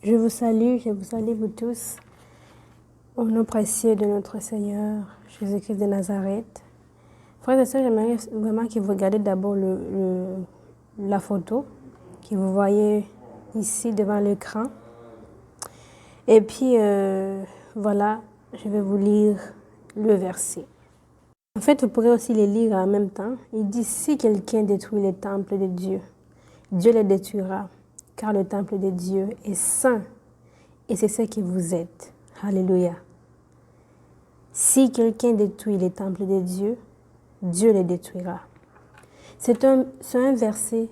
je vous salue vous tous, au nom précieux de notre Seigneur, Jésus-Christ de Nazareth. Frères et sœurs, j'aimerais vraiment que vous regardiez d'abord la photo que vous voyez ici devant l'écran. Et puis, voilà, je vais vous lire le verset. En fait, vous pourrez aussi les lire en même temps. Il dit, si quelqu'un détruit le temple de Dieu, Dieu le détruira, car le temple de Dieu est saint, et c'est ce que vous êtes. Alléluia. Si quelqu'un détruit le temple de Dieu, Dieu le détruira. C'est un verset,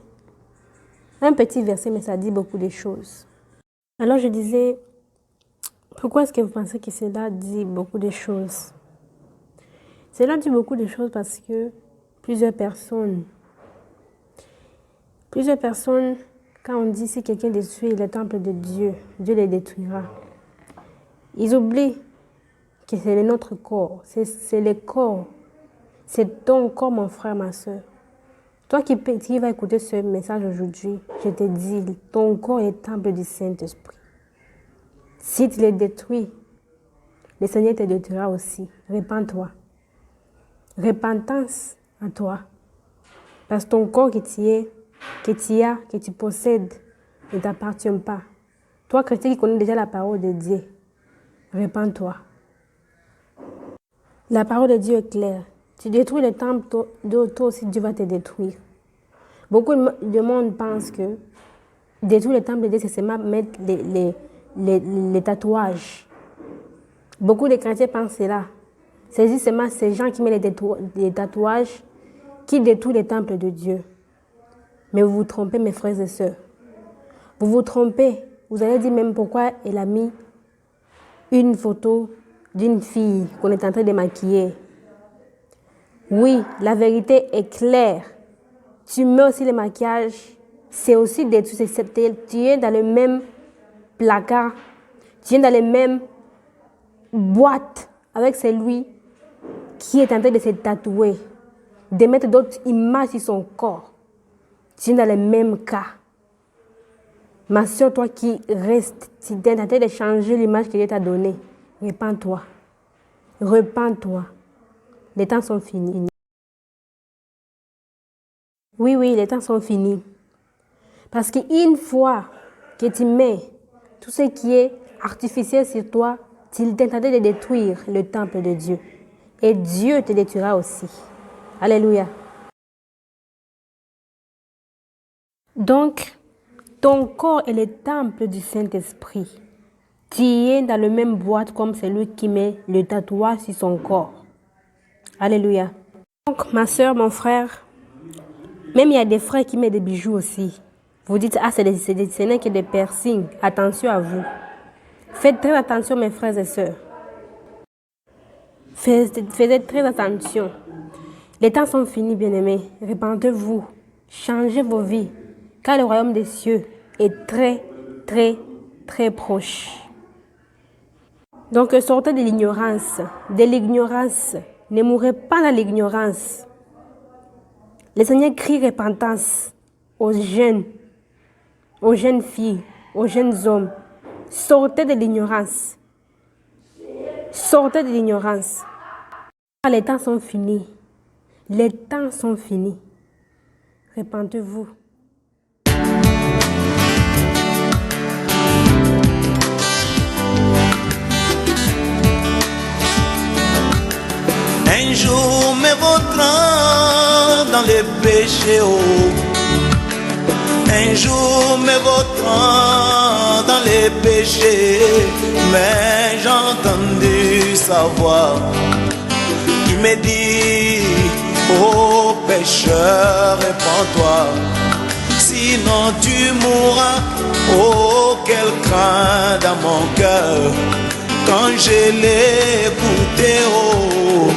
un petit verset, mais ça dit beaucoup de choses. Alors je disais, pourquoi est-ce que vous pensez que cela dit beaucoup de choses? Cela dit beaucoup de choses parce que plusieurs personnes, quand on dit si quelqu'un détruit le temple de Dieu, Dieu le détruira. Ils oublient que c'est notre corps, c'est le corps, c'est ton corps, mon frère, ma soeur. Toi qui vas écouter ce message aujourd'hui, je te dis, ton corps est temple du Saint-Esprit. Si tu le détruis, le Seigneur te détruira aussi. Répands-toi. Repentance à toi. Parce que ton corps que tu possèdes, ne t'appartient pas. Toi, chrétien qui connais déjà la parole de Dieu, repens-toi. La parole de Dieu est claire. Tu détruis le temple, toi aussi Dieu va te détruire. Beaucoup de monde pense que détruire le temple de Dieu, c'est seulement mettre les tatouages. Beaucoup de chrétiens pensent cela. C'est seulement ces gens qui mettent les tatouages qui détruisent le temple de Dieu. Mais vous vous trompez, mes frères et sœurs. Vous vous trompez. Vous allez dire même pourquoi elle a mis une photo d'une fille qu'on est en train de maquiller. Oui, la vérité est claire. Tu mets aussi le maquillage, c'est aussi détruit. Tu es dans le même placard, tu es dans les mêmes boîtes avec celui qui est en train de se tatouer, de mettre d'autres images sur son corps. Tu es dans le même cas. Ma soeur, toi qui restes, tu es en train de changer l'image que Dieu t'a donnée. Repends-toi. Repends-toi. Les temps sont finis. Oui, les temps sont finis. Parce qu'une fois que tu mets tout ce qui est artificiel sur toi, tu es en train de détruire le temple de Dieu. Et Dieu te détruira aussi. Alléluia. Donc, ton corps est le temple du Saint-Esprit. Tu es dans la même boîte comme celui qui met le tatouage sur son corps. Alléluia. Donc, ma soeur, mon frère, même il y a des frères qui mettent des bijoux aussi. Vous dites, ce n'est que des piercings. Attention à vous. Faites très attention, mes frères et sœurs. Faites très attention. Les temps sont finis, bien-aimés. Répandez-vous. Changez vos vies. Car le royaume des cieux est très, très, très proche. Donc, sortez de l'ignorance. De l'ignorance. Ne mourrez pas dans l'ignorance. Le Seigneur crie repentance aux jeunes filles, aux jeunes hommes. Sortez de l'ignorance. Sortez de l'ignorance. Les temps sont finis. Les temps sont finis. Repentez-vous. Un jour m'évoquant dans les péchés, un jour m'évoquant dans les péchés, mais j'ai entendu sa voix qui me dit, ô pécheur, répands-toi, sinon tu mourras. Oh, quel craint dans mon cœur quand je l'ai écouté, oh.